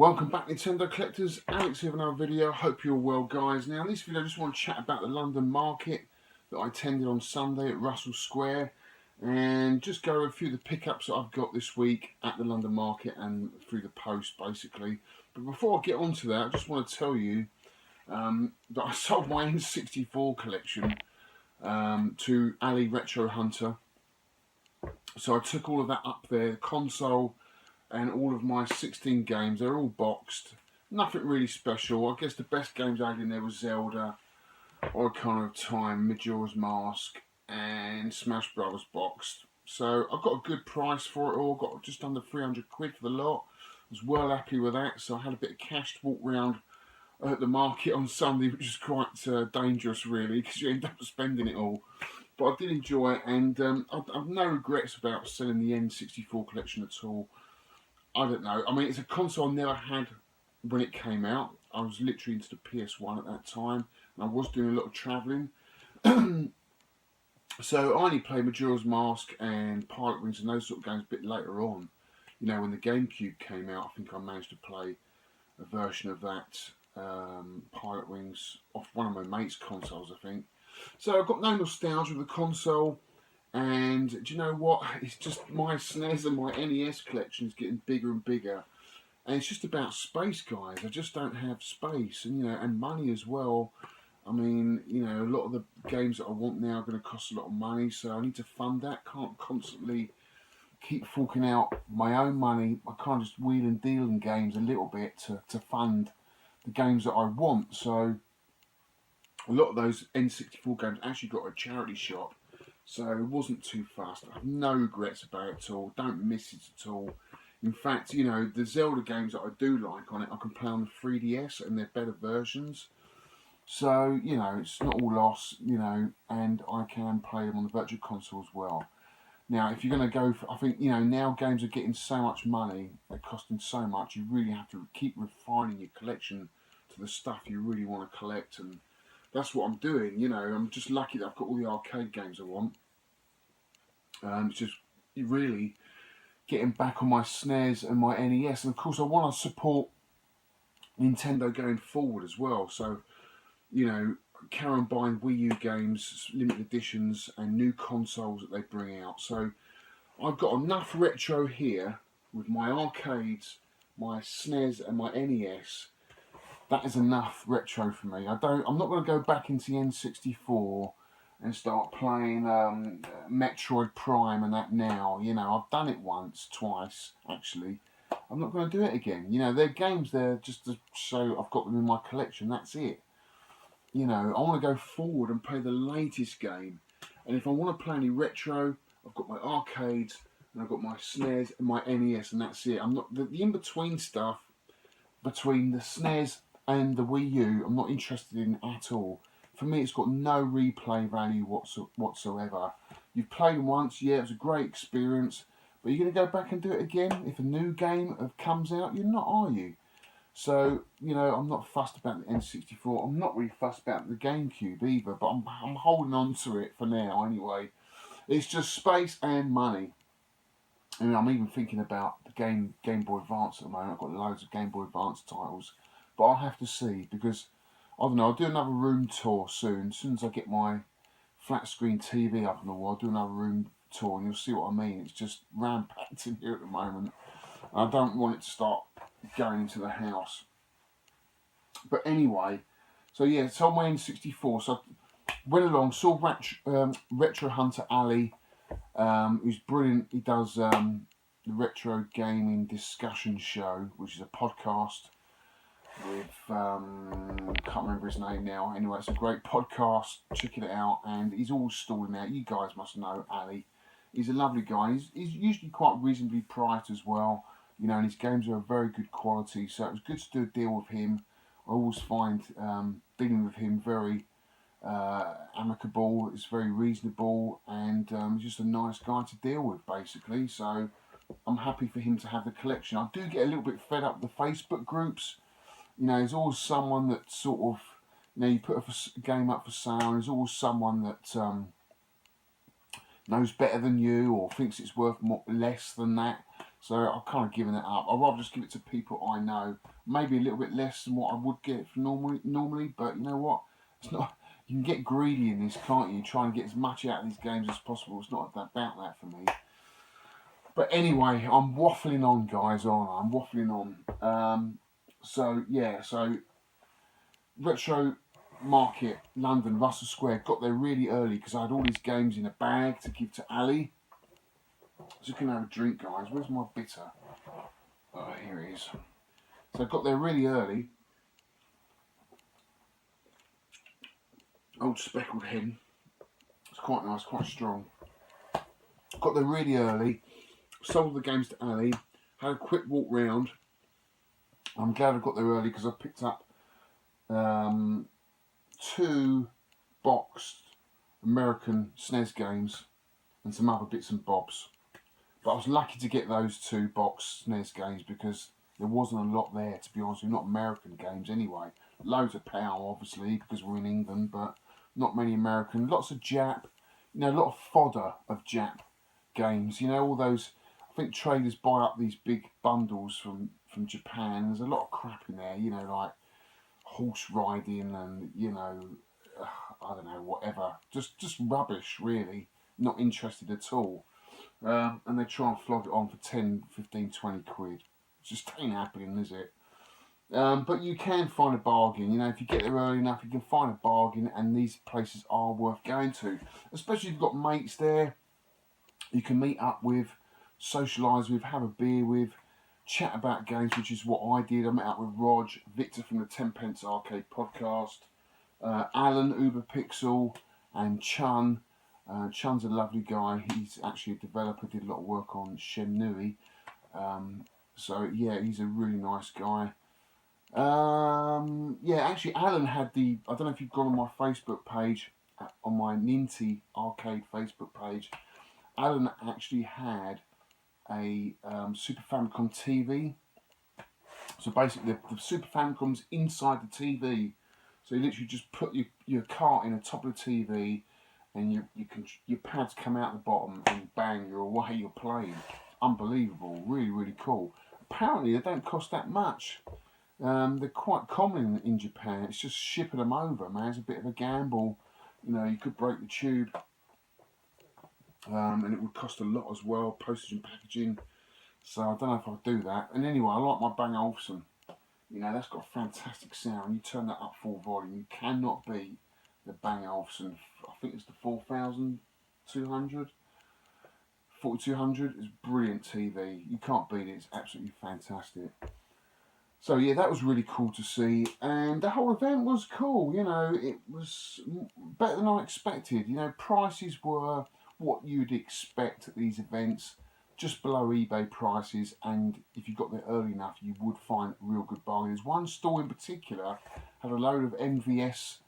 Welcome back, Nintendo collectors. Alex here with another video. Hope you're well, guys. Now in this video I just want to chat about the London market that I attended on Sunday at Russell Square and just go over a few of the pickups that I've got this week at the London market and through the post basically. But before I get on to that, I just want to tell you that I sold my N64 collection to Ali Retro Hunter. So I took all of that up there, the console and all of my 16 games. They're all boxed, nothing really special. I guess the best games I had in there was Zelda, Ocarina of Time, Majora's Mask and Smash Brothers boxed. So I got a good price for it all, got just under 300 quid for the lot. I was well happy with that, so I had a bit of cash to walk around at the market on Sunday, which is quite dangerous really, because you end up spending it all. But I did enjoy it, and I've no regrets about selling the N64 collection at all. I don't know. I mean, it's a console I never had when it came out. I was literally into the PS1 at that time, and I was doing a lot of travelling. So I only played Majora's Mask and Pilot Wings and those sort of games a bit later on. You know, when the GameCube came out, I think I managed to play a version of that Pilot Wings off one of my mate's consoles, I think. So I've got no nostalgia with the console. And do you know what? It's just my SNES and my NES collection is getting bigger and bigger, and it's just about space, guys. I just don't have space, and and money as well. I mean, a lot of the games that I want now are going to cost a lot of money, so I need to fund that. Can't constantly keep forking out my own money. I can't just wheel and deal in games a little bit to fund the games that I want. So a lot of those N64 games actually got a charity shop. So it wasn't too fast. I have no regrets about it at all. Don't miss it at all. In fact, the Zelda games that I do like on it, I can play on the 3DS and they're better versions. So, it's not all lost, and I can play them on the Virtual Console as well. Now, if you're going to go for, I think, now games are getting so much money, they're costing so much, you really have to keep refining your collection to the stuff you really want to collect, and that's what I'm doing. I'm just lucky that I've got all the arcade games I want. It's just really getting back on my SNES and my NES, and of course I want to support Nintendo going forward as well. So, carry on buying Wii U games, limited editions, and new consoles that they bring out. So I've got enough retro here with my arcades, my SNES, and my NES. That is enough retro for me. I'm not going to go back into the N64 and start playing Metroid Prime and that now. I've done it once, twice, actually. I'm not going to do it again. They're games there just to show I've got them in my collection. That's it. I want to go forward and play the latest game. And if I want to play any retro, I've got my arcades and I've got my SNES and my NES, and that's it. I'm not the in-between stuff between the SNES and the Wii U, I'm not interested in at all. For me, it's got no replay value whatsoever. You've played once, yeah, it was a great experience, but you're going to go back and do it again if a new game comes out? You're not, are you? So, I'm not fussed about the N64. I'm not really fussed about the GameCube either, but I'm holding on to it for now anyway. It's just space and money. And I'm even thinking about the Game Boy Advance at the moment. I've got loads of Game Boy Advance titles. But I'll have to see, because, I don't know, I'll do another room tour soon. As soon as I get my flat screen TV up on the wall, I'll do another room tour and you'll see what I mean. It's just ram-packed in here at the moment. And I don't want it to start going into the house. But anyway, so yeah, sold my N64. So I went along, saw Retro Hunter Ali, who's brilliant. He does the Retro Gaming Discussion Show, which is a podcast with can't remember his name now. Anyway, it's a great podcast. Checking it out, and he's always stalling out. You guys must know Ali. He's a lovely guy. He's usually quite reasonably priced as well. And his games are of very good quality. So it was good to do a deal with him. I always find dealing with him very amicable. It's very reasonable, and he's just a nice guy to deal with, basically. So I'm happy for him to have the collection. I do get a little bit fed up with the Facebook groups. There's always someone that sort of, you put a game up for sale, and there's always someone that knows better than you or thinks it's worth less than that. So I've kind of given it up. I'd rather just give it to people I know. Maybe a little bit less than what I would get for normally, but you know what? It's not. You can get greedy in this, can't you? Try and get as much out of these games as possible. It's not about that for me. But anyway, I'm waffling on, guys. I'm waffling on. So yeah, so Retro Market, London, Russell Square, got there really early because I had all these games in a bag to give to Ali. Just gonna have a drink, guys. Where's my bitter? Oh, here it is. So I got there really early. Old speckled hen. It's quite nice, quite strong. Got there really early. Sold the games to Ali. Had a quick walk round. I'm glad I got there early because I picked up 2 boxed American SNES games and some other bits and bobs. But I was lucky to get those 2 boxed SNES games because there wasn't a lot there, to be honest with you. Not American games anyway. Loads of PAL, obviously, because we're in England, but not many American. Lots of Jap, a lot of fodder of Jap games. All those. I think traders buy up these big bundles from Japan. There's a lot of crap in there, like horse riding and I don't know, whatever. Just rubbish, really. Not interested at all. And they try and flog it on for 10, 15, 20 quid. It just ain't happening, is it? But you can find a bargain. If you get there early enough, you can find a bargain, and these places are worth going to. Especially if you've got mates there you can meet up with, socialise with, have a beer with, chat about games, which is what I did. I met up with Rog, Victor from the 10 Pence Arcade podcast, Alan, Uber Pixel, and Chun. Chun's a lovely guy. He's actually a developer, did a lot of work on Shenmue. So yeah, he's a really nice guy. Actually Alan had I don't know if you've gone on my Facebook page, on my Ninty Arcade Facebook page, Alan actually had a Super Famicom TV. So basically the Super Famicom's inside the TV. So you literally just put your cart in the top of the TV and your pads come out the bottom and bang, you're away, you're playing. Unbelievable, really, really cool. Apparently they don't cost that much. They're quite common in Japan. It's just shipping them over, man. It's a bit of a gamble. You could break the tube. And it would cost a lot as well, postage and packaging. So I don't know if I'll do that. And anyway, I like my Bang Olufsen. That's got a fantastic sound. You turn that up full volume, you cannot beat the Bang Olufsen. I think it's the 4200. 4200 is brilliant TV. You can't beat it. It's absolutely fantastic. So yeah, that was really cool to see, and the whole event was cool. It was better than I expected. Prices were what you'd expect at these events, just below eBay prices, and if you got there early enough, you would find real good bargains. One store in particular had a load of MVS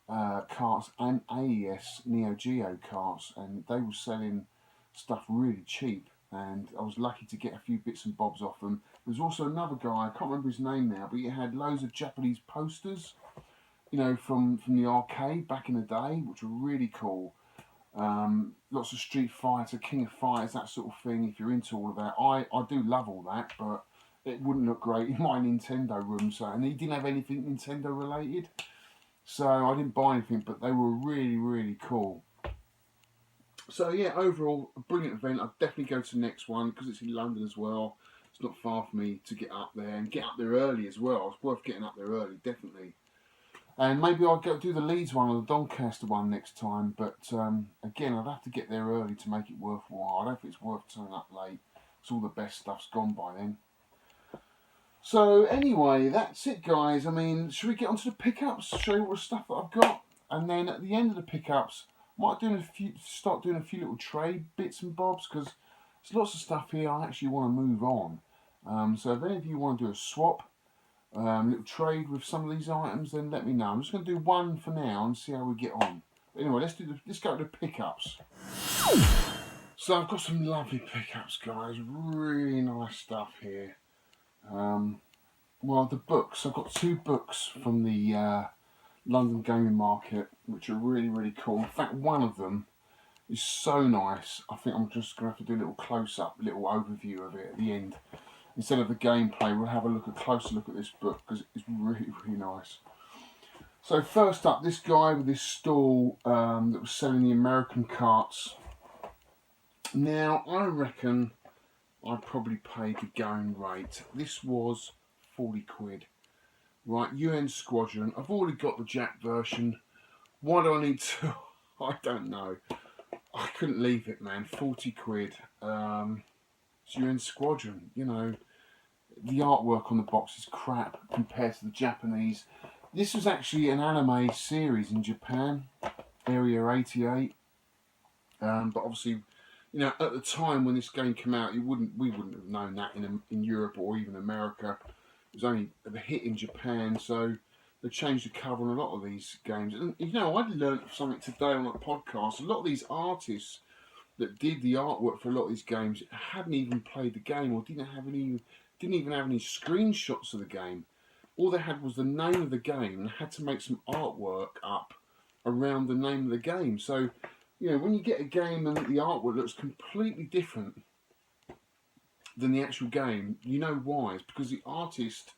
carts and AES Neo Geo carts, and they were selling stuff really cheap, and I was lucky to get a few bits and bobs off them. There's also another guy, I can't remember his name now, but he had loads of Japanese posters, from the arcade back in the day, which were really cool. Lots of Street Fighter, King of Fighters, that sort of thing, if you're into all of that. I do love all that, but it wouldn't look great in my Nintendo room, and he didn't have anything Nintendo related, so I didn't buy anything, but they were really, really cool. So yeah, overall, a brilliant event. I'd definitely go to the next one, because it's in London as well. It's not far for me to get up there, and get up there early as well. It's worth getting up there early, definitely. And maybe I'll go do the Leeds one or the Doncaster one next time, but again, I'd have to get there early to make it worthwhile. I don't think it's worth turning up late, because all the best stuff's gone by then. So anyway, that's it, guys. Should we get onto the pickups, show you all the stuff that I've got, and then at the end of the pickups, might start doing a few little trade bits and bobs, because there's lots of stuff here I actually want to move on. So if any of you want to do a swap, little trade with some of these items, then let me know. I'm just going to do one for now and see how we get on. But anyway, let's go to the pickups. So I've got some lovely pickups, guys. Really nice stuff here. Well, the books. I've got 2 books from the London Gaming Market, which are really, really cool. In fact, one of them is so nice. I think I'm just going to have to do a little close-up, little overview of it at the end. Instead of the gameplay, we'll have a closer look at this book because it's really, really nice. So first up, this guy with this stall that was selling the American carts. Now, I reckon I probably paid the going rate. This was 40 quid. Right, UN Squadron. I've already got the Jack version. Why do I need to? I don't know. I couldn't leave it, man. 40 quid. It's UN Squadron. You know, the artwork on the box is crap compared to the Japanese. This was actually an anime series in Japan, Area 88. But obviously, you know, at the time when this game came out, we wouldn't have known that in Europe or even America. It was only a hit in Japan, so they changed the cover on a lot of these games. And you know, I learned something today on a podcast. A lot of these artists that did the artwork for a lot of these games hadn't even played the game or didn't even have any screenshots of the game. All they had was the name of the game and had to make some artwork up around the name of the game. So, you know, when you get a game and the artwork looks completely different than the actual game, you know why. It's because the artist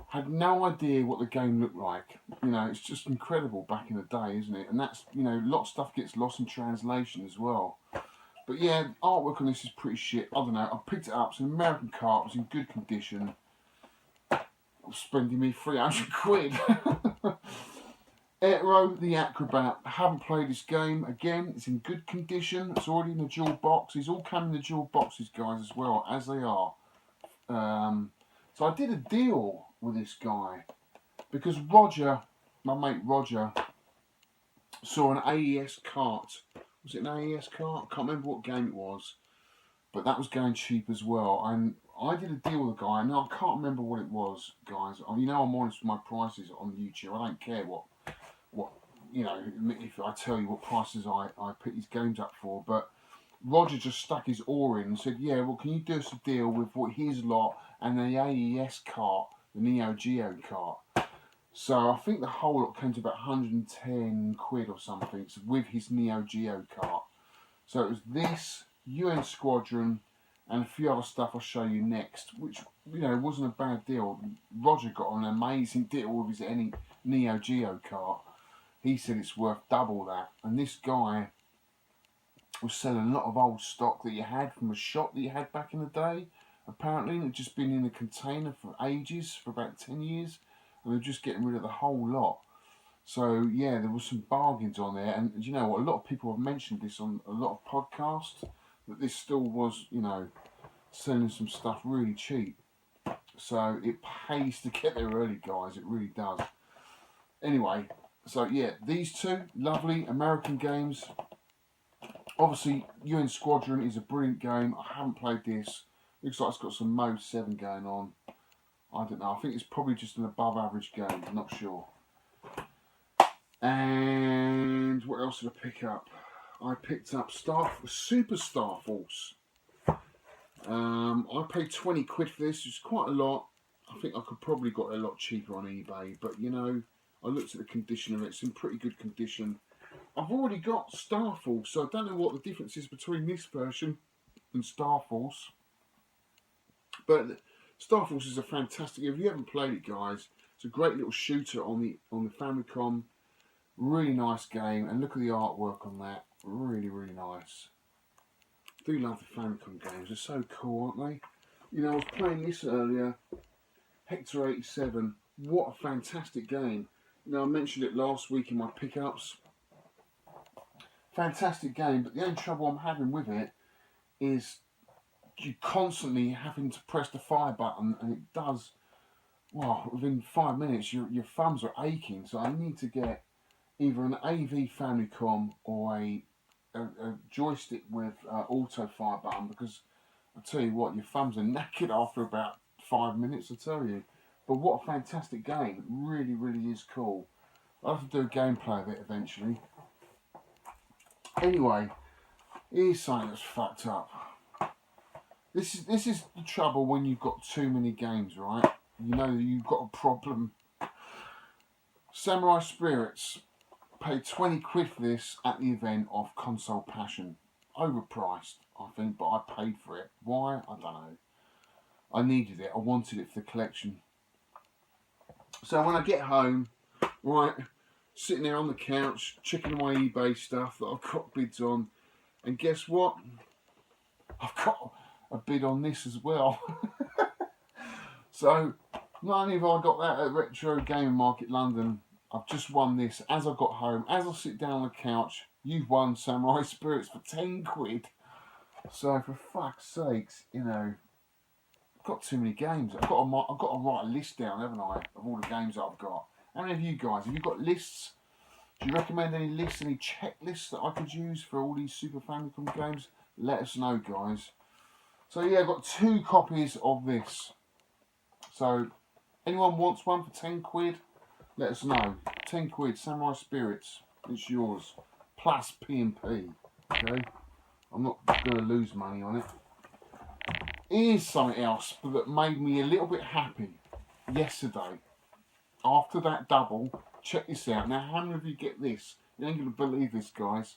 had no idea what the game looked like. You know, it's just incredible back in the day, isn't it? And that's, you know, a lot of stuff gets lost in translation as well. But yeah, artwork on this is pretty shit. I don't know. I picked it up. It's an American cart. It was in good condition. Spending me 300 quid. Aero the Acrobat. I haven't played this game. Again, it's in good condition. It's already in the dual box. These all come in the dual boxes, guys, as well, as they are. So I did a deal with this guy because Roger, my mate Roger, saw an AES cart. Was it an AES cart? I can't remember what game it was, but that was going cheap as well. And I did a deal with the guy. Now I can't remember what it was, guys. You know, I'm honest with my prices on YouTube. I don't care what you know, if I tell you what prices I pick these games up for. But Roger just stuck his oar in and said, yeah, well, can you do us a deal with what his lot and the AES cart, the Neo Geo cart? So I think the whole lot came to about 110 quid or something with his Neo Geo cart. So it was this, UN Squadron, and a few other stuff I'll show you next, which, you know, wasn't a bad deal. Roger got an amazing deal with his Neo Geo cart. He said it's worth double that. And this guy was selling a lot of old stock that you had from a shop that you had back in the day. Apparently, it had just been in a container for ages, for about 10 years. And they're just getting rid of the whole lot. So, yeah, there was some bargains on there. And you know what? A lot of people have mentioned this on a lot of podcasts, that this still was, you know, selling some stuff really cheap. So it pays to get there early, guys. It really does. Anyway, so yeah, these two lovely American games. Obviously, UN Squadron is a brilliant game. I haven't played this. Looks like it's got some Mode 7 going on. I don't know. I think it's probably just an above average game. I'm not sure. And what else did I pick up? I picked up Super Star Force. I paid 20 quid for this. It's quite a lot. I think I could probably got it a lot cheaper on eBay. But, you know, I looked at the condition of it. It's in pretty good condition. I've already got Star Force, so I don't know what the difference is between this version and Star Force. But Star Force is a fantastic. If you haven't played it, guys, it's a great little shooter on the Famicom. Really nice game, and look at the artwork on that. Really, really nice. I do love the Famicom games. They're so cool, aren't they? You know, I was playing this earlier. Hector 87. What a fantastic game. You know, I mentioned it last week in my pickups. Fantastic game, but the only trouble I'm having with it is you constantly having to press the fire button, and it does, well, within 5 minutes your thumbs are aching. So I need to get either an AV Famicom or a joystick with auto fire button, because I tell you what, your thumbs are knackered after about 5 minutes, I tell you. But what a fantastic game. It really, really is cool. I'll have to do a gameplay of it eventually. Anyway, here's something that's fucked up. This is the trouble when you've got too many games, right? You know that you've got a problem. Samurai Spirits. paid 20 quid for this at the event of Console Passion. Overpriced, I think, but I paid for it. Why? I don't know. I needed it. I wanted it for the collection. So when I get home, right, sitting there on the couch, checking my eBay stuff that I've got bids on, and guess what? I've got a bid on this as well. So not only have I got that at Retro Gaming Market London, I've just won this as I got home. As I sit down on the couch, you've won Samurai Spirits for 10 quid. So for fuck's sakes, you know, I've got too many games. I've got to write a list down, haven't I, of all the games I've got. How many of you guys, have you got lists? Do you recommend any lists, any checklists that I could use for all these Super Famicom games? Let us know, guys. So yeah, I've got 2 copies of this. So anyone wants one for 10 quid? Let us know. 10 quid, Samurai Spirits. It's yours. Plus P&P. Okay? I'm not going to lose money on it. Here's something else that made me a little bit happy yesterday. After that double, check this out. Now, how many of you get this? You ain't going to believe this, guys.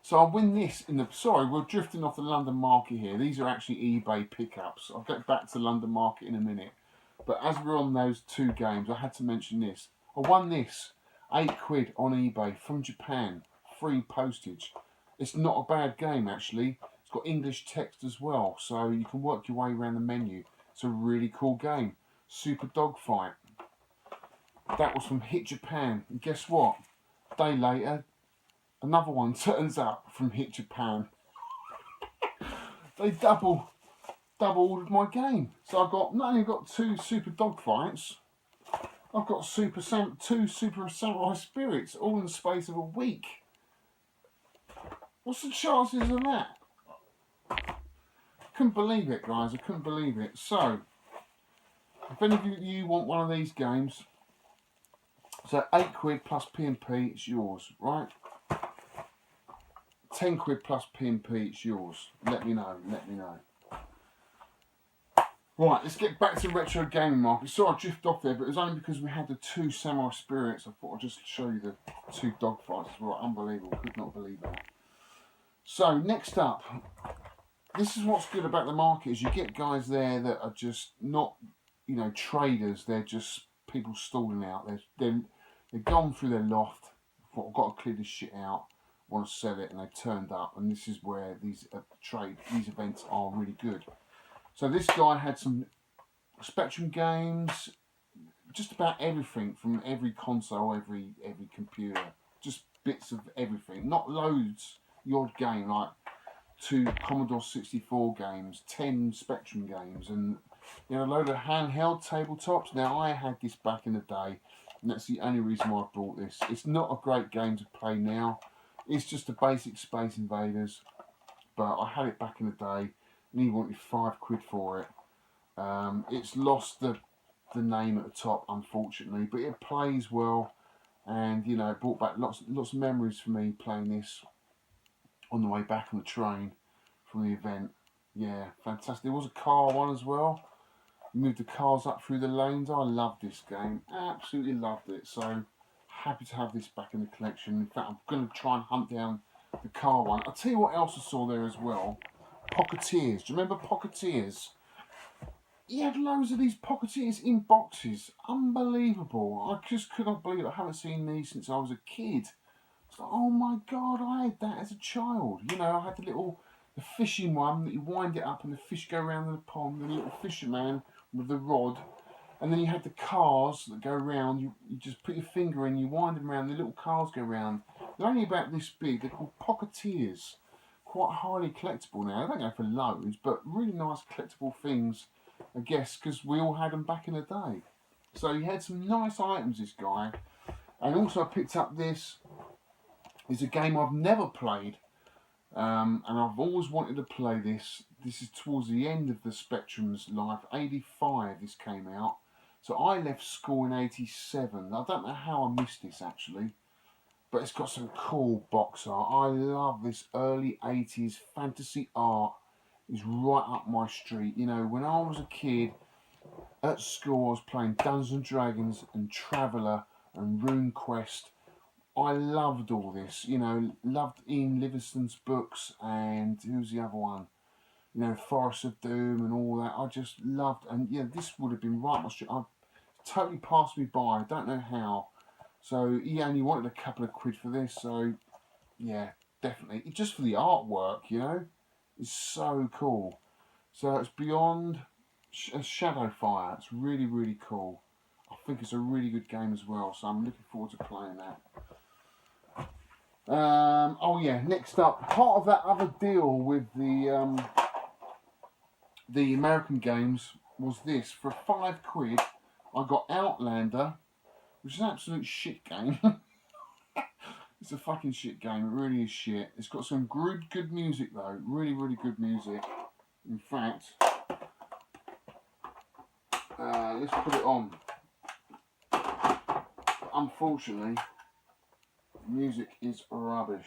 So I win this in the... Sorry, we're drifting off the London market here. These are actually eBay pickups. I'll get back to London market in a minute. But as we're on those 2 games, I had to mention this. I won this. 8 quid on eBay from Japan. Free postage. It's not a bad game, actually. It's got English text as well. So you can work your way around the menu. It's a really cool game. Super Dogfight. That was from Hit Japan. And guess what? A day later, another one turns up from Hit Japan. They double ordered my game. So I've got not only got 2 Super Dogfights, I've got 2 Super Samurai Spirits all in the space of a week. What's the chances of that? Couldn't believe it, guys. I couldn't believe it. So, if any of you want one of these games, so 8 quid plus P&P, it's yours, right? 10 quid plus P&P, it's yours. Let me know, let me know. Right, let's get back to Retro Gaming Market. Sorry I drifted off there, but it was only because we had the 2 Samurai Spirits. I thought I'd just show you the 2 dogfights as well. Unbelievable, could not believe that. So, next up, this is what's good about the market, is you get guys there that are just not, you know, traders. They're just people stalling out. They've gone through their loft, thought, I've got to clear this shit out, want to sell it, and they've turned up. And this is where these events are really good. So this guy had some Spectrum games, just about everything from every console, every computer, just bits of everything. Not loads, the odd game, like 2 Commodore 64 games, 10 Spectrum games, and you know, a load of handheld tabletops. Now I had this back in the day, and that's the only reason why I bought this. It's not a great game to play now. It's just a basic Space Invaders, but I had it back in the day. And he wanted 5 quid for it. It's lost the name at the top, unfortunately, but it plays well, and you know, it brought back lots of memories for me playing this on the way back on the train from the event. Yeah, fantastic. There was a car one as well. You moved the cars up through the lanes. I loved this game, absolutely loved it. So happy to have this back in the collection. In fact, I'm going to try and hunt down the car one. I'll tell you what else I saw there as well. Pocketeers. Do you remember Pocketeers? He had loads of these Pocketeers in boxes. Unbelievable. I just could not believe it. I haven't seen these since I was a kid. It's like, oh my God, I had that as a child. You know, I had the fishing one that you wind it up and the fish go around the pond, the little fisherman with the rod. And then you had the cars that go around. You just put your finger in, you wind them around, the little cars go around. They're only about this big. They're called Pocketeers. Quite highly collectible now. They don't go for loads, but really nice collectible things, I guess, because we all had them back in the day. So he had some nice items, this guy. And also I picked up this. It's a game I've never played, and I've always wanted to play this. This is towards the end of the Spectrum's life. 85 this came out. So I left school in 87. I don't know how I missed this, actually. But it's got some cool box art. I love this early 80s fantasy art. It's right up my street. You know, when I was a kid, at school I was playing Dungeons and Dragons and Traveller and Rune Quest I loved all this, you know, loved Ian Livingstone's books, and who's the other one? You know, Forest of Doom and all that. I just loved, and yeah, this would have been right my street. I totally passed me by. I don't know how. So he only wanted a couple of quid for this. So yeah, definitely just for the artwork. You know, it's so cool. So it's Beyond Shadowfire. It's really, really cool. I think it's a really good game as well. So I'm looking forward to playing that. Oh yeah, next up, part of that other deal with the American games was this. For £5, I got Outlander, which is an absolute shit game. It's a fucking shit game. It really is shit. It's got some good music though. Really, really good music. In fact, let's put it on. Unfortunately, music is rubbish.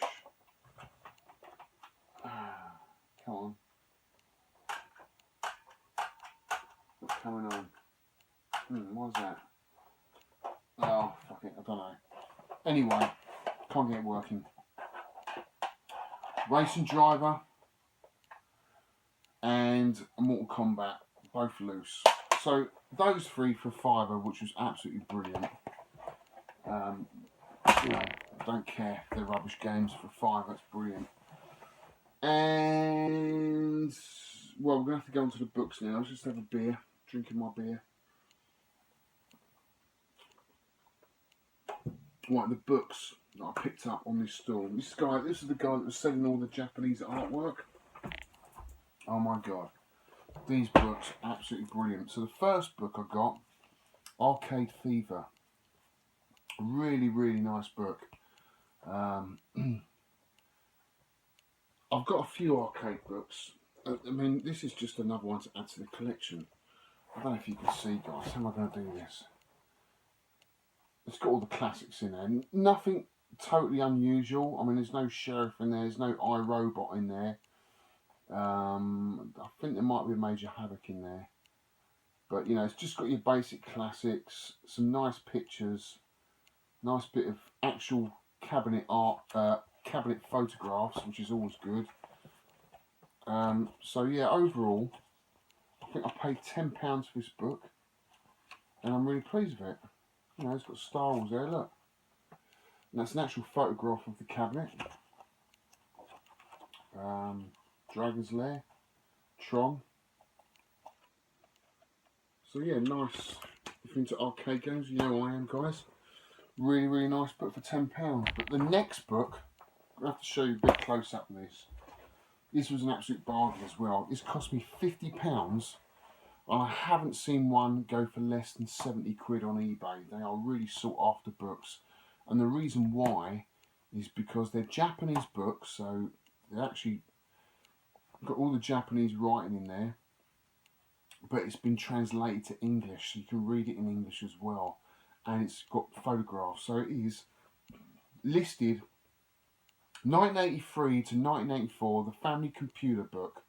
Come on. What's coming on? What's that? Oh, fuck it, I don't know. Anyway, can't get it working. Racing Driver and Mortal Kombat, both loose. So those three for £5, which was absolutely brilliant. You know, I don't care if they're rubbish games for £5, that's brilliant. And well, we're gonna have to go on to the books now. Let's just have a beer, drinking my beer. Right, the books that I picked up on this stall. This is the guy that was selling all the Japanese artwork. Oh my god, these books absolutely brilliant. So the first book I got, Arcade Fever. Really, really nice book. I've got a few arcade books. I mean, this is just another one to add to the collection. I don't know if you can see, guys. How am I going to do this? It's got all the classics in there. Nothing totally unusual. I mean, there's no Sheriff in there. There's no iRobot in there. I think there might be a Major Havoc in there. But, you know, it's just got your basic classics. Some nice pictures. Nice bit of actual cabinet art, cabinet photographs, which is always good. So yeah, overall, I think I paid £10 for this book, and I'm really pleased with it. You know, it's got Star Wars there, look. And that's an actual photograph of the cabinet. Dragon's Lair, Tron. So yeah, nice. If you're into arcade games, you know I am, guys. Really, really nice book for £10. But the next book, I'm going to have to show you a bit close up of this. This was an absolute bargain as well. This cost me £50, and I haven't seen one go for less than 70 quid on eBay. They are really sought after books. And the reason why is because they're Japanese books, so they actually got all the Japanese writing in there, but it's been translated to English, so you can read it in English as well. And it's got photographs, so it is listed 1983 to 1984, the Family Computer book,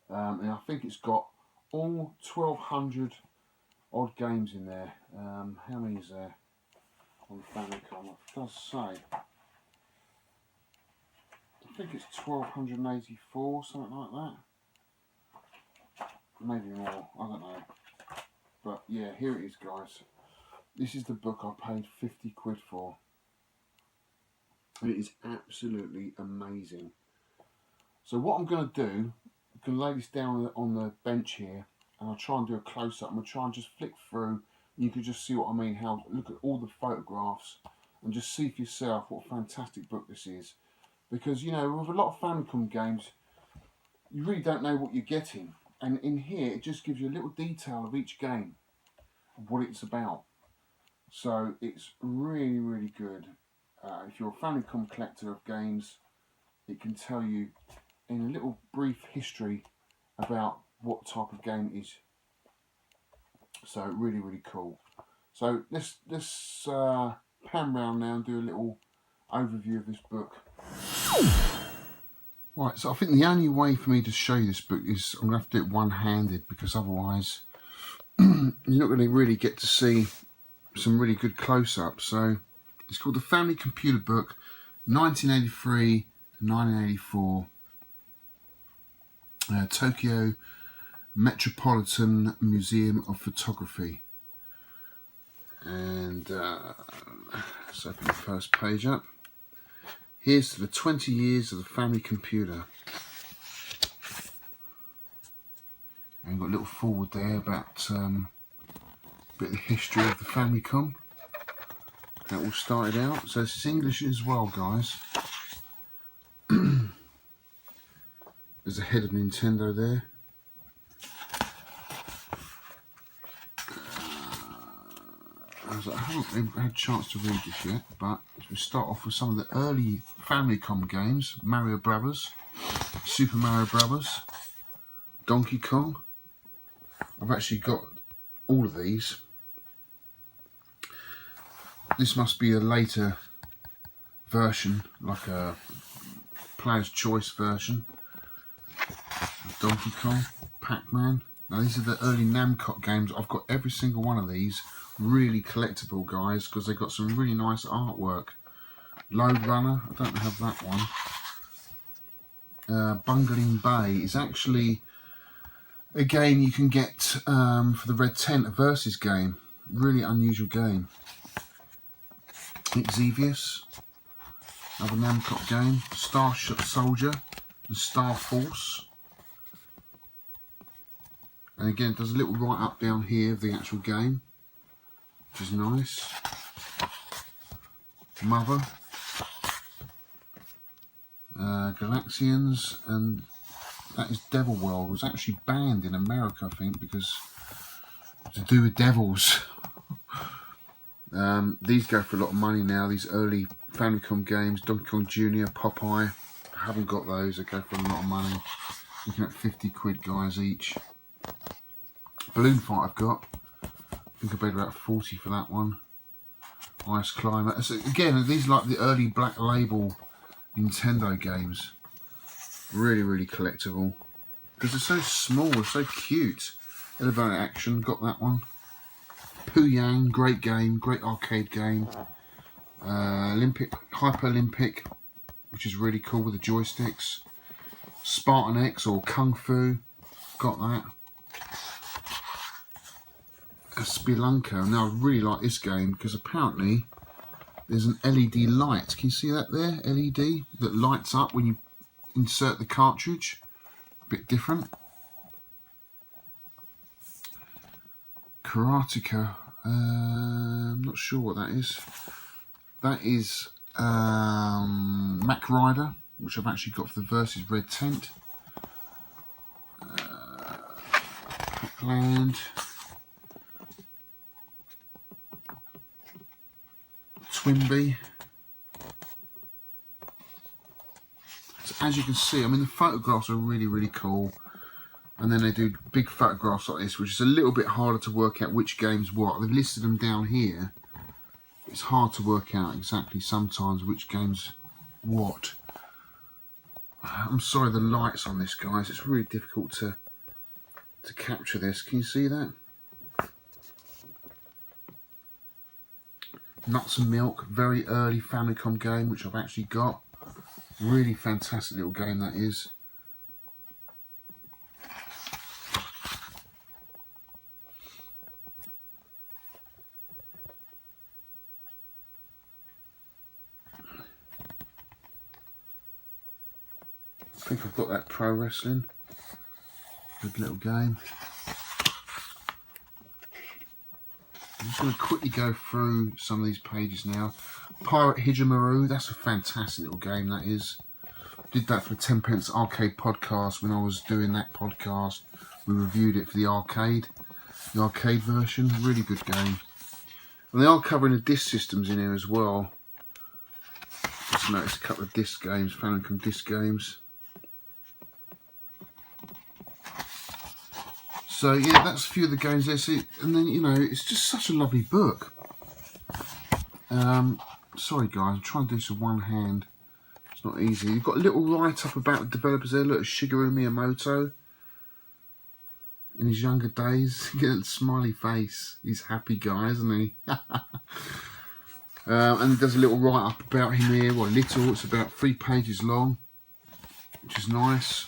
and I think it's got all 1,200 odd games in there. How many is there on Famicom? It does say. I think it's 1,284, something like that. Maybe more, I don't know. But yeah, here it is, guys. This is the book I paid 50 quid for. It is absolutely amazing. So what I'm going to do, I'm going to lay this down on the bench here, and I'll try and do a close-up. I'm going to try and just flick through. You can just see what I mean, how look at all the photographs, and just see for yourself what a fantastic book this is. Because, you know, with a lot of Famicom games, you really don't know what you're getting. And in here, it just gives you a little detail of each game, of what it's about. So it's really, really good. If you're a Famicom collector of games, it can tell you in a little brief history about what type of game it is. So really, really cool. So let's pan round now and do a little overview of this book. Right, so I think the only way for me to show you this book is I'm going to have to do it one-handed, because otherwise you're not going to really get to see some really good close-ups. So It's called the Family Computer Book, 1983 to 1984. Tokyo Metropolitan Museum of Photography. And let's open the first page up. Here's to the 20 years of the family computer. And we've got a little forward there about a bit of the history of the Famicom. That all started out. So this is English as well, guys. There's a head of Nintendo there. I haven't had a chance to read this yet, but we start off with some of the early Famicom games. Mario Brothers, Super Mario Brothers, Donkey Kong. I've actually got all of these. This must be a later version, like a player's choice version of Donkey Kong, Pac-Man. Now these are the early Namco games. I've got every single one of these. Really collectible, guys, because they've got some really nice artwork. Lode Runner, I don't have that one. Bungling Bay is actually a game you can get for the Red Tent, a versus game. Really unusual game. Xevious, another Namco game. Starship Soldier and Star Force. And again, it does a little write up down here of the actual game, which is nice. Mother, Galaxians, and that is Devil World. It was actually banned in America, I think, because to do with devils. These go for a lot of money now, these early Famicom games. Donkey Kong Jr., Popeye. I haven't got those, they go for a lot of money. Looking at 50 quid, guys, each. Balloon Fight I've got. I think I paid about 40 for that one. Ice Climber. So again, these are like the early Black Label Nintendo games. Really, really collectible. Because they're so small, they're so cute. Elevator Action, got that one. Pooh-Yang, great game, great arcade game. Hyper Olympic, which is really cool with the joysticks. Spartan X or Kung Fu, got that. Spelunker. Now I really like this game because apparently there's an LED light. Can you see that there? LED that lights up when you insert the cartridge. A bit different. Karateka. I'm not sure what that is. That is Mac Rider, which I've actually got for the Versus Red Tent. Pac-Land. Twinbee. So as you can see, I mean the photographs are really, really cool. And then they do big photographs like this, which is a little bit harder to work out which game's what. They've listed them down here. It's hard to work out exactly sometimes which game's what. I'm sorry the lights on this, guys. It's really difficult to capture this. Can you see that? Nuts and Milk, very early Famicom game, which I've actually got. Really fantastic little game that is. I think I've got that Pro Wrestling. Good little game. I'm just going to quickly go through some of these pages now. Pirate Hijamaru, that's a fantastic little game, that is. Did that for the 10pence arcade podcast when I was doing that podcast. We reviewed it for the arcade version. Really good game. And they are covering the disc systems in here as well. Just noticed a couple of disc games, Famicom disc games. So yeah, that's a few of the games there. See, and then you know, it's just such a lovely book. Sorry guys, I'm trying to do this with one hand. It's not easy. You've got a little write-up about the developers there. Look, Shigeru Miyamoto. In his younger days, get a smiley face. He's happy guy, isn't he? And it does a little write-up about him here. Well, little, it's about 3 pages long, which is nice.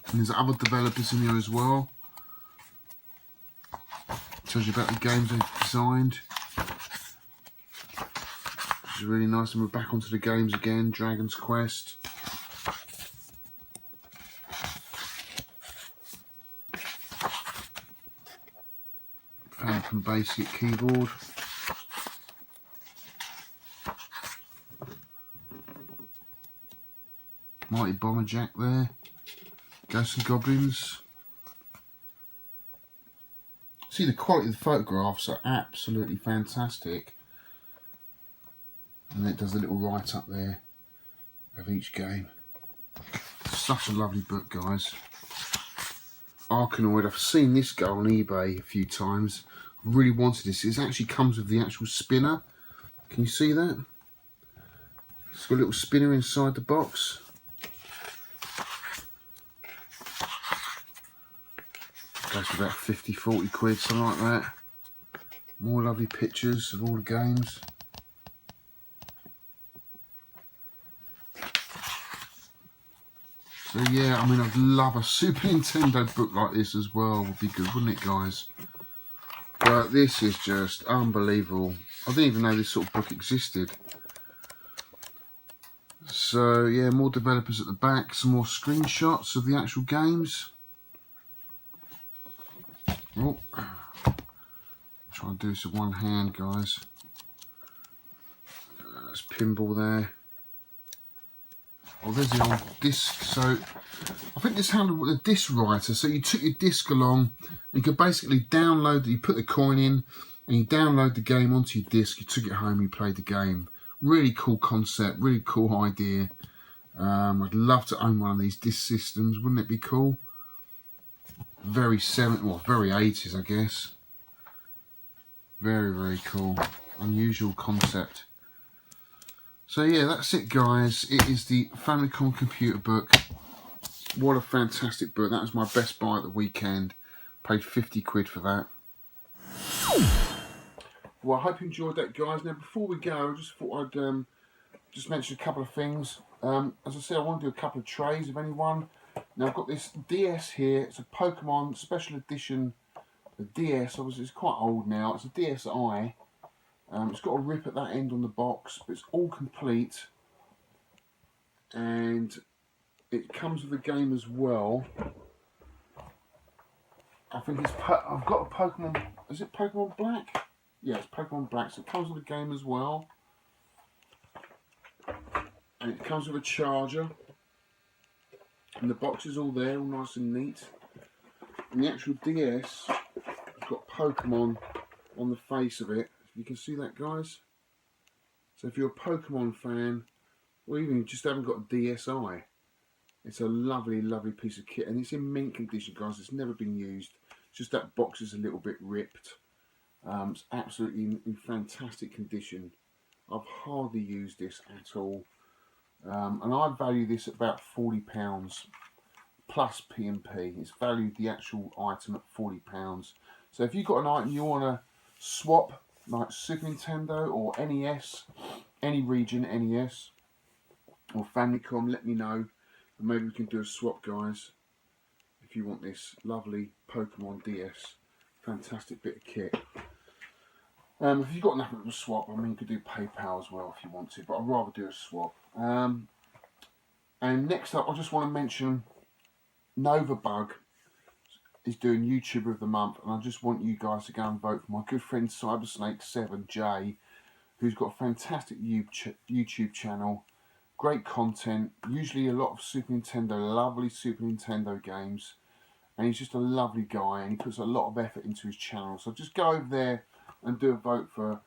And there's other developers in here as well. Tells you about the games they've designed, which is really nice. And we're back onto the games again. Dragon's Quest. Famicom Basic keyboard. Mighty Bomber Jack there. Ghosts and Goblins. See, the quality of the photographs are absolutely fantastic. And it does a little write-up there of each game. Such a lovely book, guys. Arkanoid, I've seen this go on eBay a few times. I really wanted this. It actually comes with the actual spinner. Can you see that? It's got a little spinner inside the box. Goes for about 50-40 quid, something like that. More lovely pictures of all the games. So yeah, I mean, I'd love a Super Nintendo book like this as well. Would be good, wouldn't it, guys? But this is just unbelievable. I didn't even know this sort of book existed. So yeah, more developers at the back, some more screenshots of the actual games. Oh, try and do this with one hand, guys. There's pinball there. Oh, there's the old disc. So I think this handled with a disc writer. So you took your disc along, and you could basically download. You put the coin in, and you download the game onto your disc. You took it home, you played the game. Really cool concept, really cool idea. I'd love to own one of these disc systems. Wouldn't it be cool? Very 70s, well, very 80s, I guess. Very, very cool. Unusual concept. So yeah, that's it, guys. It is the Famicom computer book. What a fantastic book. That was my best buy at the weekend. Paid 50 quid for that. Well, I hope you enjoyed that, guys. Now, before we go, I just thought I'd just mention a couple of things. As I said, I want to do a couple of trays of anyone. Now, I've got this DS here. It's a Pokemon Special Edition DS. Obviously, it's quite old now. It's a DSi. It's got a rip at that end on the box, but it's all complete. And it comes with a game as well. I think it's... I've got a Pokemon... Is it Pokemon Black? Yeah, it's Pokemon Black. So it comes with a game as well. And it comes with a charger. And the box is all there, all nice and neat. And the actual DS has got Pokemon on the face of it. You can see that, guys. So if you're a Pokemon fan, or even you just haven't got a DSi, it's a lovely, lovely piece of kit. And it's in mint condition, guys. It's never been used. It's just that box is a little bit ripped. It's absolutely in fantastic condition. I've hardly used this at all. And I value this at about £40 plus P&P. It's valued the actual item at £40. So if you've got an item you want to swap, like Super Nintendo or NES, any region NES or Famicom, let me know, and maybe we can do a swap, guys. If you want this lovely Pokemon DS, fantastic bit of kit. If you've got nothing to swap, I mean, you could do PayPal as well if you want to, but I'd rather do a swap. And next up, I just want to mention Novabug is doing YouTuber of the Month, and I just want you guys to go and vote for my good friend Cybersnake7J, who's got a fantastic YouTube channel, great content, usually a lot of Super Nintendo, lovely Super Nintendo games, and he's just a lovely guy, and he puts a lot of effort into his channel. So just go over there and do a vote for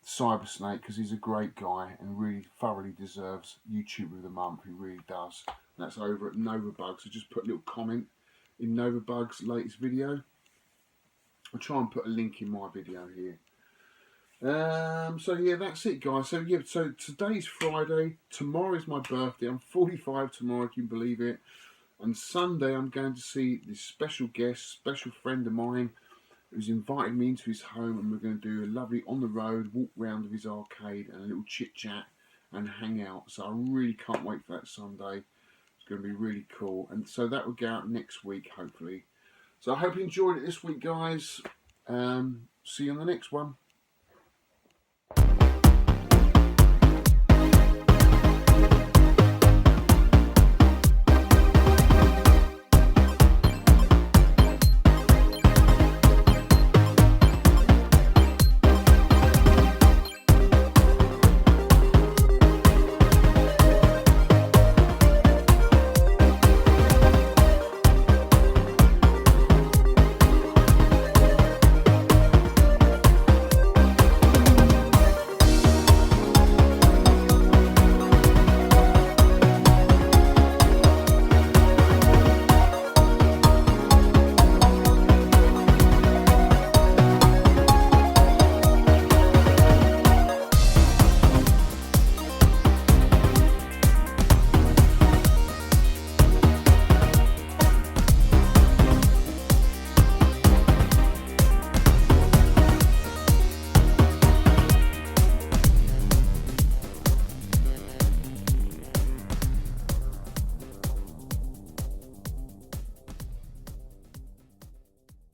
Cybersnake, because he's a great guy and really thoroughly deserves YouTuber of the Month. He really does. And that's over at Novabug. So just put a little comment in Novabug's latest video. I'll try and put a link in my video here. So yeah, that's it, guys. So yeah, so today's Friday. Tomorrow is my birthday. I'm 45 tomorrow, if you can believe it. And Sunday I'm going to see this special guest, special friend of mine, who's invited me into his home, and we're going to do a lovely on the road walk round of his arcade and a little chit chat and hang out. So I really can't wait for that Sunday. It's going to be really cool, and so that will go out next week, hopefully. So I hope you enjoyed it this week, guys. See you on the next one.